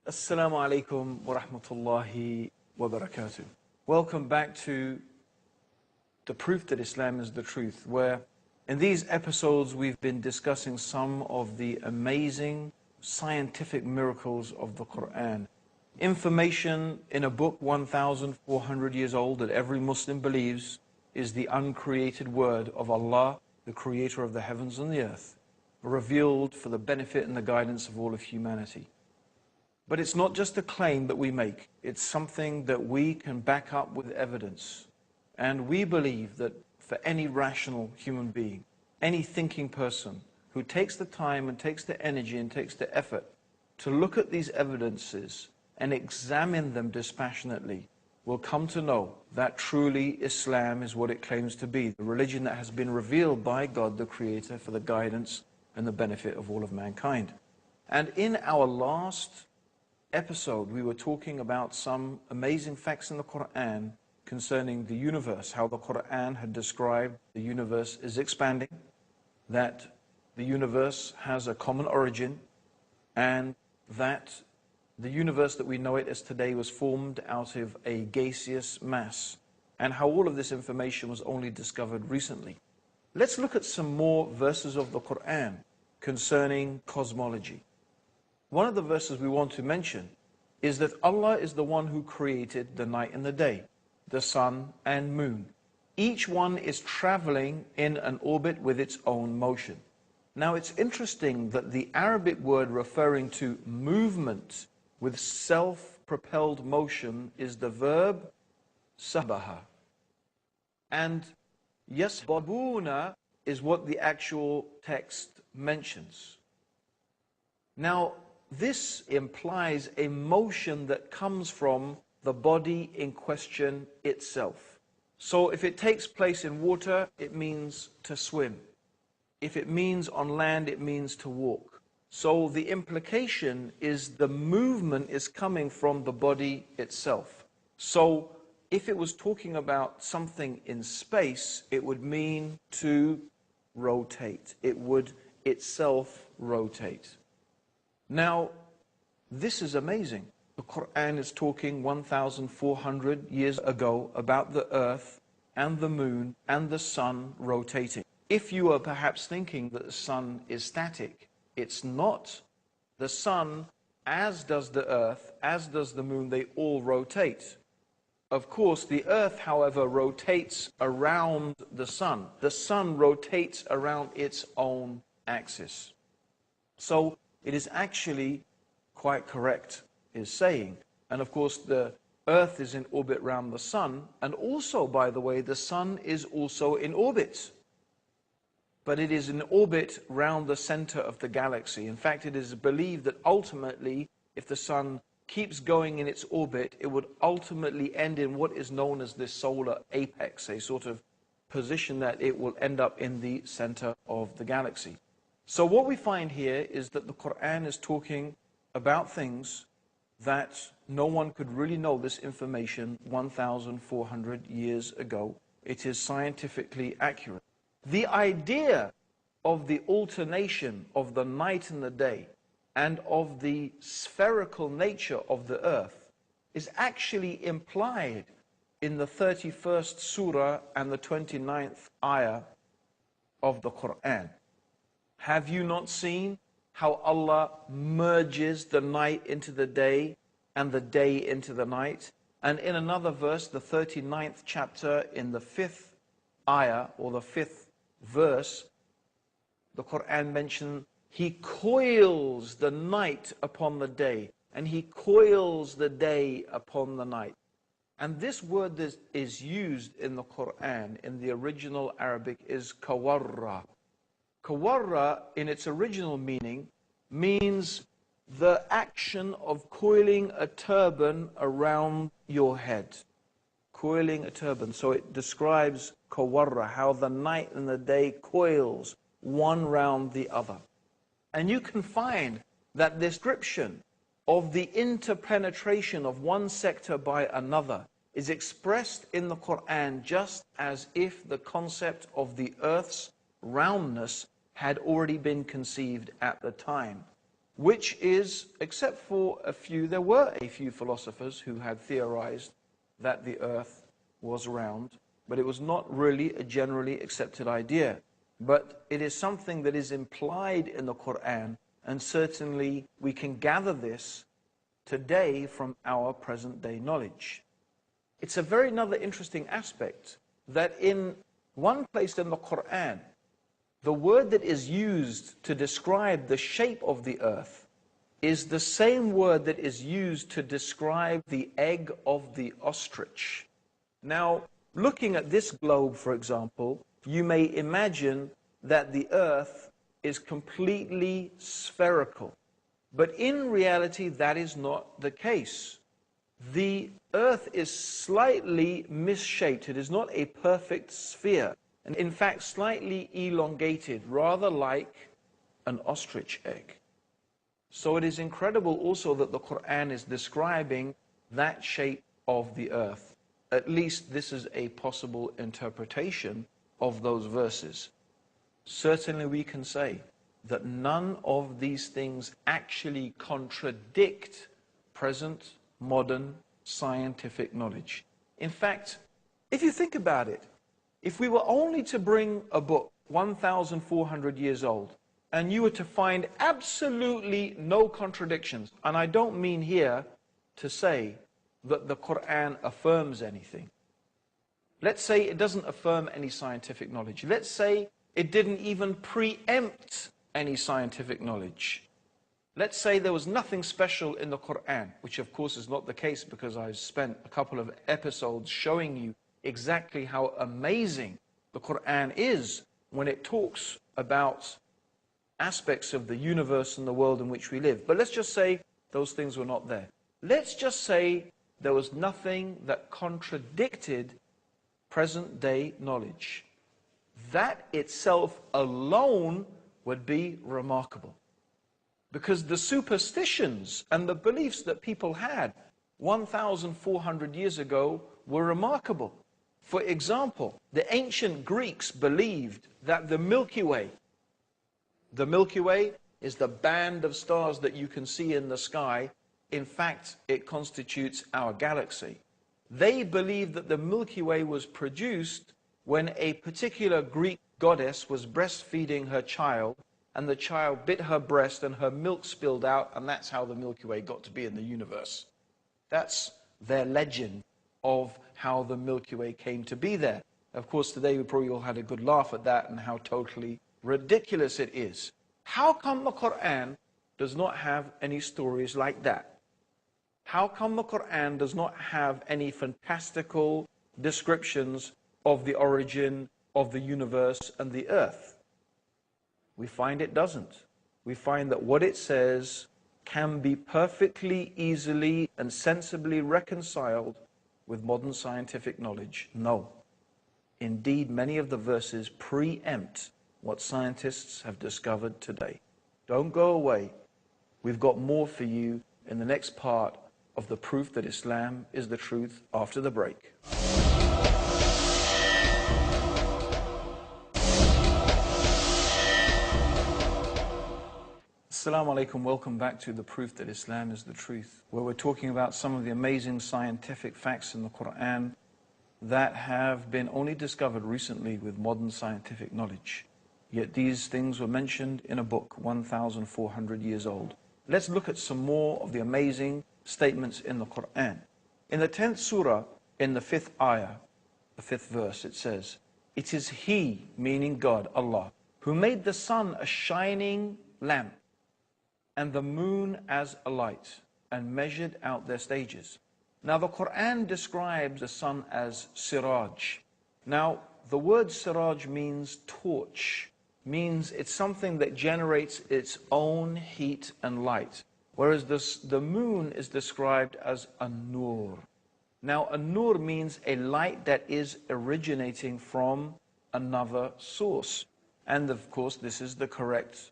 Assalamu alaikum wa rahmatullahi wa barakatuh. Welcome back to The Proof that Islam is the Truth, where in these episodes we've been discussing some of the amazing scientific miracles of the Quran. Information in a book 1,400 years old that every Muslim believes is the uncreated word of Allah, the creator of the heavens and the earth, revealed for the benefit and the guidance of all of humanity. But it's not just a claim that we make, it's something that we can back up with evidence. And we believe that for any rational human being, any thinking person who takes the time and takes the energy and takes the effort to look at these evidences and examine them dispassionately, will come to know that truly Islam is what it claims to be, the religion that has been revealed by God the Creator for the guidance and the benefit of all of mankind. And in our last episode, we were talking about some amazing facts in the Quran concerning the universe, how the Quran had described the universe is expanding, that the universe has a common origin, and that the universe that we know it as today was formed out of a gaseous mass, and how all of this information was only discovered recently. Let's look at some more verses of the Quran concerning cosmology. One of the verses we want to mention is that Allah is the one who created the night and the day, the sun and moon. Each one is traveling in an orbit with its own motion. Now it's interesting that the Arabic word referring to movement with self-propelled motion is the verb sabaha. And yasbabuna is what the actual text mentions. Now, this implies a motion that comes from the body in question itself. So if it takes place in water, it means to swim. If it means on land, it means to walk. So the implication is the movement is coming from the body itself. So if it was talking about something in space, it would mean to rotate. It would itself rotate. Now, this is amazing. The Quran is talking 1,400 years ago about the earth and the moon and the sun rotating. If you are perhaps thinking that the sun is static, it's not. The sun, as does the earth, as does the moon, they all rotate. Of course, the earth, however, rotates around the sun. The sun rotates around its own axis. So it is actually quite correct, is saying. And of course, the earth is in orbit around the sun. And also, by the way, the sun is also in orbit. But it is in orbit round the center of the galaxy. In fact, it is believed that ultimately, if the sun keeps going in its orbit, it would ultimately end in what is known as the solar apex, a sort of position that it will end up in the center of the galaxy. So what we find here is that the Quran is talking about things that no one could really know this information 1,400 years ago. It is scientifically accurate. The idea of the alternation of the night and the day and of the spherical nature of the earth is actually implied in the 31st surah and the 29th ayah of the Quran. Have you not seen how Allah merges the night into the day and the day into the night? And in another verse, the 39th chapter, in the 5th ayah, or the 5th verse, the Quran mentions He coils the night upon the day, and He coils the day upon the night. And this word that is used in the Quran, in the original Arabic, is kawarra. Kawarra, in its original meaning, means the action of coiling a turban around your head. Coiling a turban. So it describes kawarra, how the night and the day coils one round the other. And you can find that description of the interpenetration of one sector by another is expressed in the Quran just as if the concept of the earth's roundness had already been conceived at the time. which is, except for there were a few philosophers who had theorized that the earth was round, but it was not really a generally accepted idea. But it is something that is implied in the Quran, and certainly we can gather this today from our present day knowledge. It's a very another interesting aspect that in one place in the Quran, the word that is used to describe the shape of the earth is the same word that is used to describe the egg of the ostrich. Now, looking at this globe, for example, you may imagine that the earth is completely spherical. But in reality, that is not the case. The earth is slightly misshaped. It is not a perfect sphere. And in fact, slightly elongated, rather like an ostrich egg. So it is incredible also that the Quran is describing that shape of the earth. At least this is a possible interpretation of those verses. Certainly we can say that none of these things actually contradict present modern scientific knowledge. In fact, if you think about it, if we were only to bring a book 1,400 years old and you were to find absolutely no contradictions, and I don't mean here to say that the Quran affirms anything. Let's say it doesn't affirm any scientific knowledge. Let's say it didn't even preempt any scientific knowledge. Let's say there was nothing special in the Quran, which of course is not the case because I've spent a couple of episodes showing you exactly how amazing the Quran is when it talks about aspects of the universe and the world in which we live. But let's just say those things were not there. Let's just say there was nothing that contradicted present day knowledge. That itself alone would be remarkable. Because the superstitions and the beliefs that people had 1,400 years ago were remarkable. For example, the ancient Greeks believed that the Milky Way is the band of stars that you can see in the sky. In fact, it constitutes our galaxy. They believed that the Milky Way was produced when a particular Greek goddess was breastfeeding her child, and the child bit her breast and her milk spilled out, and that's how the Milky Way got to be in the universe. That's their legend of how the Milky Way came to be there. Of course, today we probably all had a good laugh at that and how totally ridiculous it is. How come the Quran does not have any stories like that? How come the Quran does not have any fantastical descriptions of the origin of the universe and the earth? We find it doesn't. We find that what it says can be perfectly, easily, and sensibly reconciled with modern scientific knowledge. No. Indeed, many of the verses preempt what scientists have discovered today. Don't go away. We've got more for you in the next part of the proof that Islam is the truth after the break. Assalamu alaikum, welcome back to the proof that Islam is the truth, where we're talking about some of the amazing scientific facts in the Quran that have been only discovered recently with modern scientific knowledge. Yet these things were mentioned in a book 1,400 years old. Let's look at some more of the amazing statements in the Quran. In the 10th surah, in the 5th ayah, the 5th verse, it says, "It is He," meaning God, Allah, "who made the sun a shining lamp and the moon as a light, and measured out their stages." Now the Quran describes the sun as siraj. Now the word siraj means torch, means it's something that generates its own heat and light. Whereas the moon is described as a nur. Now a nur means a light that is originating from another source. And of course this is the correct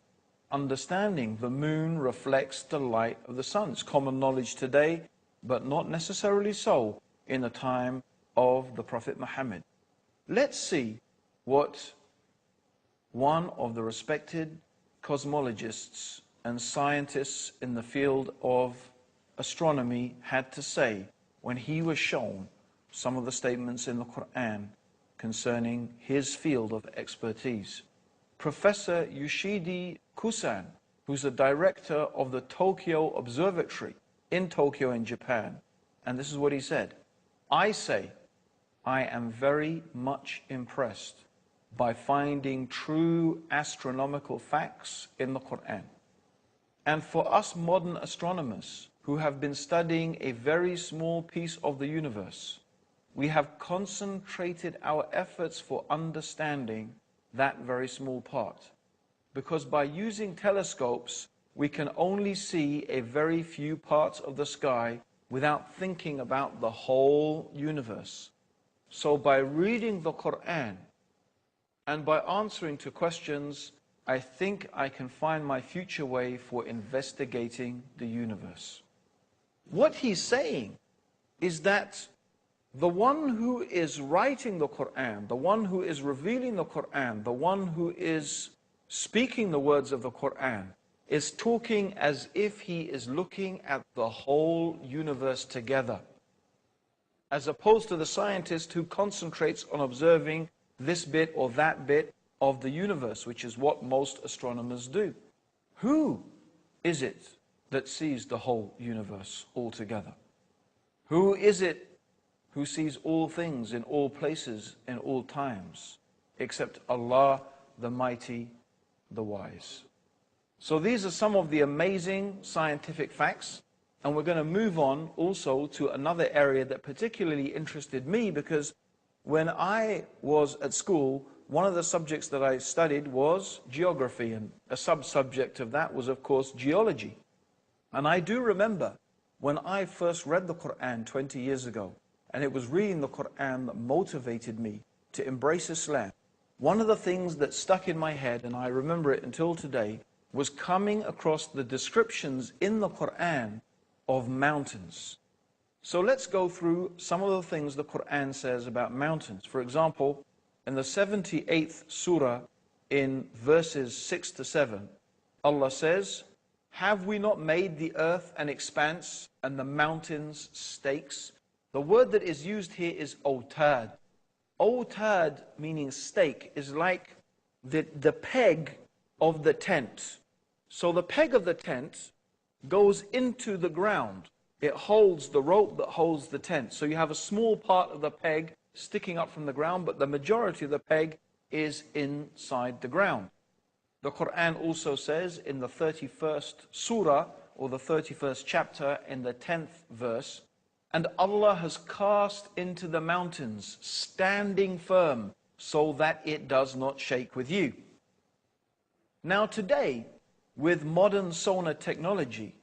understanding. The moon reflects the light of the sun. It's common knowledge today, but not necessarily so in the time of the Prophet Muhammad. Let's see what one of the respected cosmologists and scientists in the field of astronomy had to say when he was shown some of the statements in the Quran concerning his field of expertise. Professor Yoshidi Kusan, who's the director of the Tokyo Observatory in Tokyo in Japan, and this is what he said: I say, I am very much impressed by finding true astronomical facts in the Quran. And for us modern astronomers who have been studying a very small piece of the universe, we have concentrated our efforts for understanding that very small part. Because by using telescopes, we can only see a very few parts of the sky without thinking about the whole universe. So by reading the Quran and by answering to questions, I think I can find my future way for investigating the universe. What he's saying is that the one who is writing the Quran, the one who is revealing the Quran, the one who is speaking the words of the Quran, is talking as if he is looking at the whole universe together, as opposed to the scientist who concentrates on observing this bit or that bit of the universe, which is what most astronomers do. Who is it that sees the whole universe altogether? Who is it who sees all things in all places in all times, except Allah, the Mighty, the Wise? So these are some of the amazing scientific facts, and we're going to move on also to another area that particularly interested me, because when I was at school, one of the subjects that I studied was geography, and a sub-subject of that was, of course, geology. And I do remember when I first read the Quran 20 years ago, and it was reading the Quran that motivated me to embrace Islam. One of the things that stuck in my head, and I remember it until today, was coming across the descriptions in the Quran of mountains. So let's go through some of the things the Quran says about mountains. For example, in the 78th surah, in verses 6 to 7, Allah says, "Have we not made the earth an expanse and the mountains stakes?" The word that is used here is otad. Otad, meaning stake, is like the peg of the tent. So the peg of the tent goes into the ground. It holds the rope that holds the tent. So you have a small part of the peg sticking up from the ground, but the majority of the peg is inside the ground. The Quran also says in the 31st surah, or the 31st chapter, in the 10th verse, "And Allah has cast into the mountains, standing firm, so that it does not shake with you." Now today, with modern sonar technology,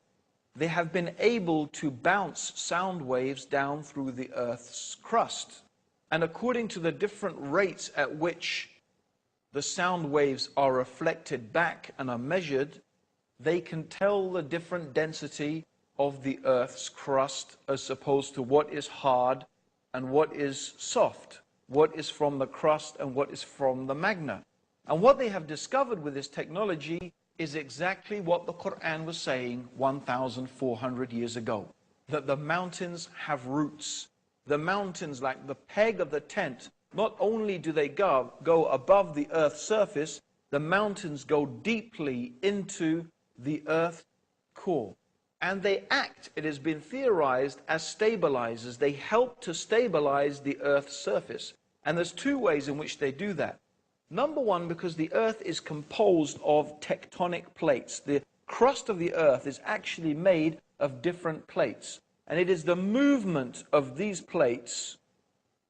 they have been able to bounce sound waves down through the Earth's crust. And according to the different rates at which the sound waves are reflected back and are measured, they can tell the different density of the Earth's crust as opposed to what is hard and what is soft, what is from the crust and what is from the magma. And what they have discovered with this technology is exactly what the Quran was saying 1,400 years ago, that the mountains have roots. The mountains, like the peg of the tent, not only do they go above the earth's surface, the mountains go deeply into the earth's core. And they act, it has been theorized, as stabilizers. They help to stabilize the earth's surface. And there's two ways in which they do that. Number one, because the earth is composed of tectonic plates. The crust of the earth is actually made of different plates. And it is the movement of these plates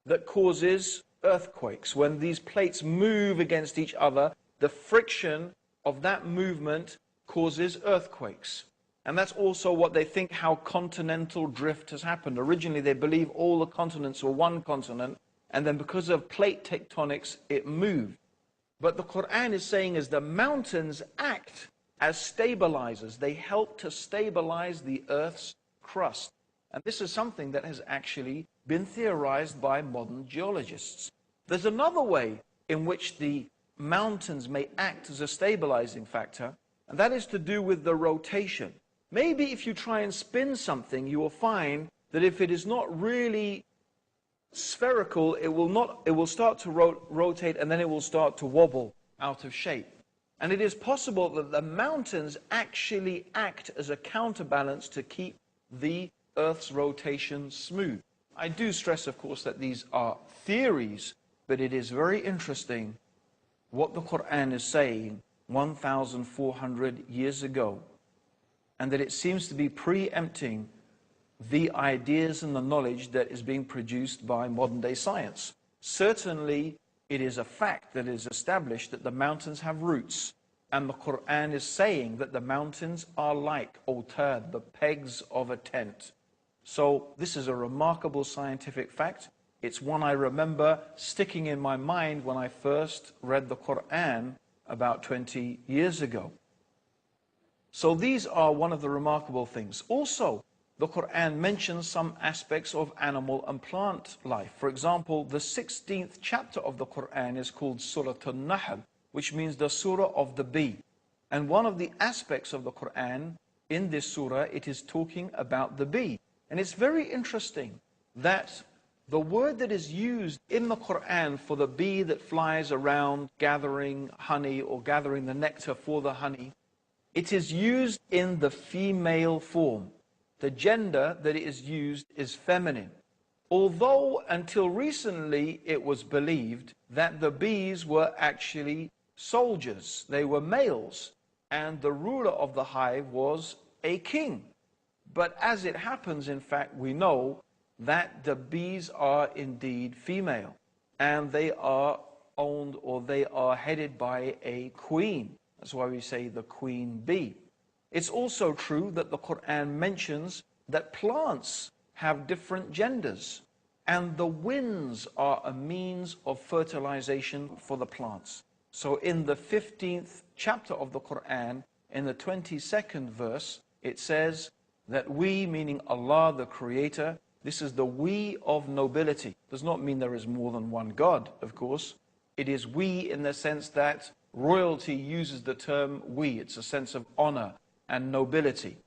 that causes earthquakes. When these plates move against each other, the friction of that movement causes earthquakes. And that's also what they think how continental drift has happened. Originally, they believe all the continents were one continent, and then because of plate tectonics, it moved. But the Quran is saying is the mountains act as stabilizers. They help to stabilize the earth's crust. And this is something that has actually been theorized by modern geologists. There's another way in which the mountains may act as a stabilizing factor, and that is to do with the rotation. Maybe if you try and spin something, you will find that if it is not really spherical, it will start to rotate, and then it will start to wobble out of shape. And it is possible that the mountains actually act as a counterbalance to keep the Earth's rotation smooth. I do stress, of course, that these are theories, but it is very interesting what the Quran is saying 1,400 years ago, and that it seems to be preempting the ideas and the knowledge that is being produced by modern day science. Certainly, it is a fact that is established that the mountains have roots, and the Quran is saying that the mountains are like autad, the pegs of a tent. So this is a remarkable scientific fact. It's one I remember sticking in my mind when I first read the Quran about 20 years ago. So these are one of the remarkable things. Also, the Quran mentions some aspects of animal and plant life. For example, the 16th chapter of the Quran is called Surah An-Nahl, which means the surah of the bee. And one of the aspects of the Quran in this surah, it is talking about the bee. And it's very interesting that the word that is used in the Quran for the bee that flies around gathering honey or gathering the nectar for the honey, it is used in the female form. The gender that it is used is feminine. Although until recently it was believed that the bees were actually soldiers, they were males, and the ruler of the hive was a king. But as it happens, in fact, we know that the bees are indeed female, and they are owned, or they are headed by a queen. That's why we say the queen bee. It's also true that the Quran mentions that plants have different genders, and the winds are a means of fertilization for the plants. So in the 15th chapter of the Quran, in the 22nd verse, it says that we, meaning Allah the Creator, this is the we of nobility. Does not mean there is more than one God, of course. It is we in the sense that royalty uses the term we. It's a sense of honor and nobility.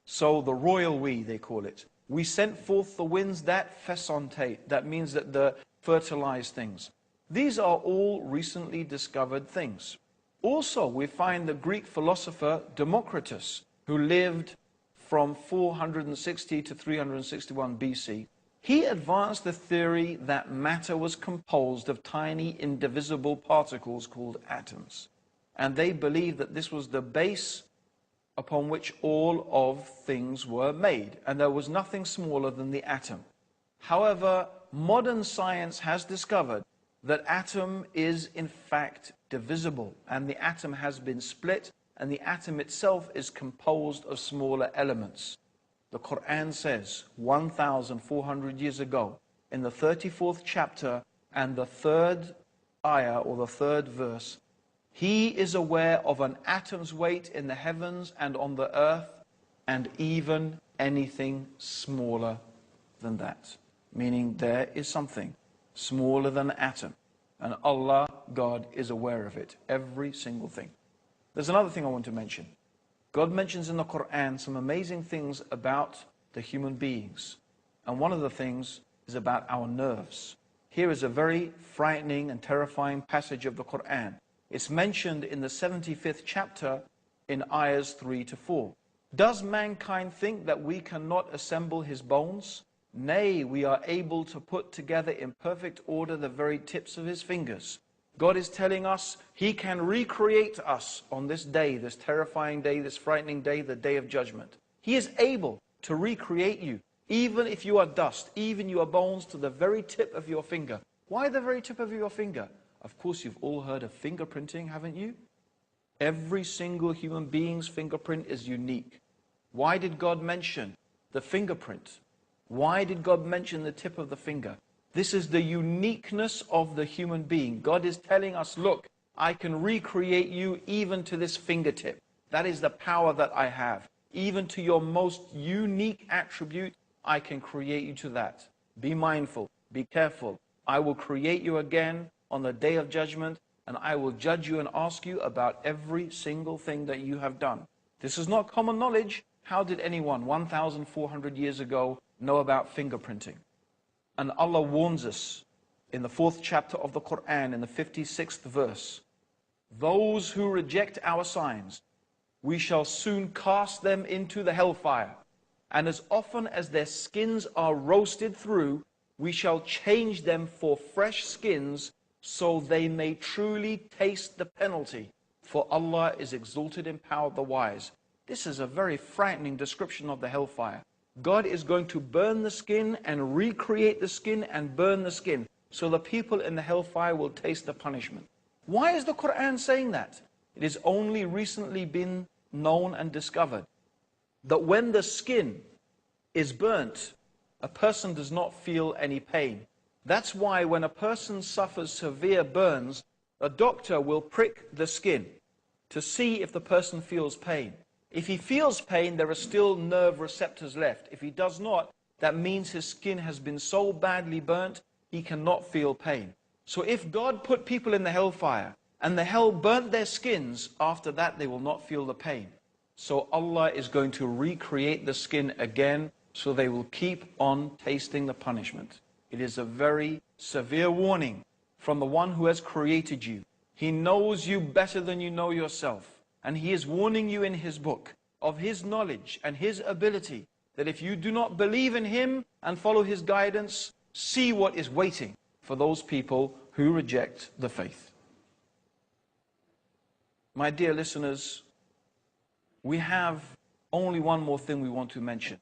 So the royal we, they call it. We sent forth the winds that fesontate. That means that the fertilize things. These are all recently discovered things. Also, we find the Greek philosopher Democritus, who lived from 460 to 361 BC. He advanced the theory that matter was composed of tiny indivisible particles called atoms. And they believed that this was the base upon which all of things were made, and there was nothing smaller than the atom. However, modern science has discovered that atom is in fact divisible, and the atom has been split, and the atom itself is composed of smaller elements. The Quran says 1,400 years ago, in the 34th chapter and the 3rd ayah, or the 3rd verse, He is aware of an atom's weight in the heavens and on the earth, and even anything smaller than that. Meaning there is something smaller than an atom. And Allah, God, is aware of it. Every single thing. There's another thing I want to mention. God mentions in the Quran some amazing things about the human beings. And one of the things is about our nerves. Here is a very frightening and terrifying passage of the Quran. It's mentioned in the 75th chapter in ayahs 3 to 4. Does mankind think that we cannot assemble his bones? Nay, we are able to put together in perfect order the very tips of his fingers. God is telling us He can recreate us on this day, this terrifying day, this frightening day, the day of judgment. He is able to recreate you, even if you are dust, even your bones to the very tip of your finger. Why the very tip of your finger? Of course, you've all heard of fingerprinting, haven't you? Every single human being's fingerprint is unique. Why did God mention the fingerprint? Why did God mention the tip of the finger? This is the uniqueness of the human being. God is telling us, look, I can recreate you even to this fingertip. That is the power that I have. Even to your most unique attribute, I can create you to that. Be mindful, be careful. I will create you again on the day of judgment, and I will judge you and ask you about every single thing that you have done. This is not common knowledge. How did anyone 1,400 years ago know about fingerprinting? And Allah warns us in the 4th chapter of the Quran, in the 56th verse, those who reject our signs, we shall soon cast them into the hellfire. And as often as their skins are roasted through, we shall change them for fresh skins, so they may truly taste the penalty. For Allah is exalted in power, the wise. This is a very frightening description of the hellfire. God is going to burn the skin and recreate the skin and burn the skin, so the people in the hellfire will taste the punishment. Why is the Quran saying that? It has only recently been known and discovered that when the skin is burnt, a person does not feel any pain. That's why when a person suffers severe burns, a doctor will prick the skin to see if the person feels pain. If he feels pain, there are still nerve receptors left. If he does not, that means his skin has been so badly burnt, he cannot feel pain. So if God put people in the hellfire and the hell burnt their skins, after that they will not feel the pain. So Allah is going to recreate the skin again, so they will keep on tasting the punishment. It is a very severe warning from the one who has created you. He knows you better than you know yourself. And He is warning you in His book of His knowledge and His ability, that if you do not believe in Him and follow His guidance, see what is waiting for those people who reject the faith. My dear listeners, we have only one more thing we want to mention.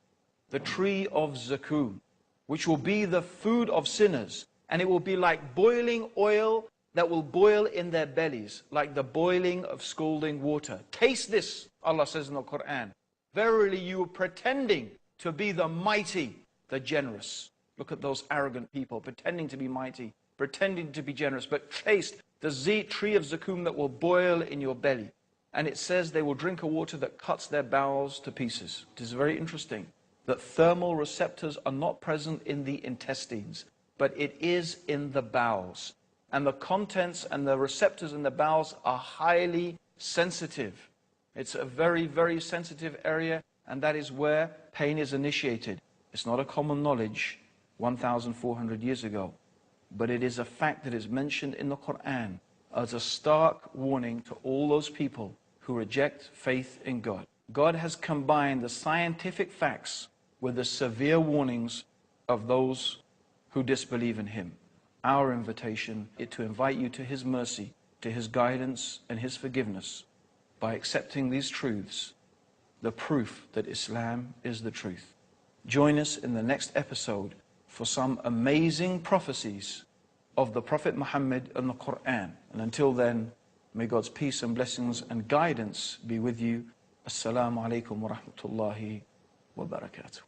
The tree of Zakum, which will be the food of sinners, and it will be like boiling oil that will boil in their bellies, like the boiling of scalding water. Taste this, Allah says in the Quran. Verily you are pretending to be the mighty, the generous. Look at those arrogant people, pretending to be mighty, pretending to be generous, but taste the tree of Zakum that will boil in your belly. And it says they will drink a water that cuts their bowels to pieces. It is very interesting that thermal receptors are not present in the intestines, but it is in the bowels. And the contents and the receptors in the bowels are highly sensitive. It's a very, very sensitive area, and that is where pain is initiated. It's not a common knowledge 1,400 years ago, but it is a fact that is mentioned in the Quran as a stark warning to all those people who reject faith in God. God has combined the scientific facts with the severe warnings of those who disbelieve in Him. Our invitation is to invite you to His mercy, to His guidance and His forgiveness by accepting these truths, the proof that Islam is the truth. Join us in the next episode for some amazing prophecies of the Prophet Muhammad and the Quran. And until then, may God's peace and blessings and guidance be with you. Assalamu alaikum wa rahmatullahi wa barakatuh.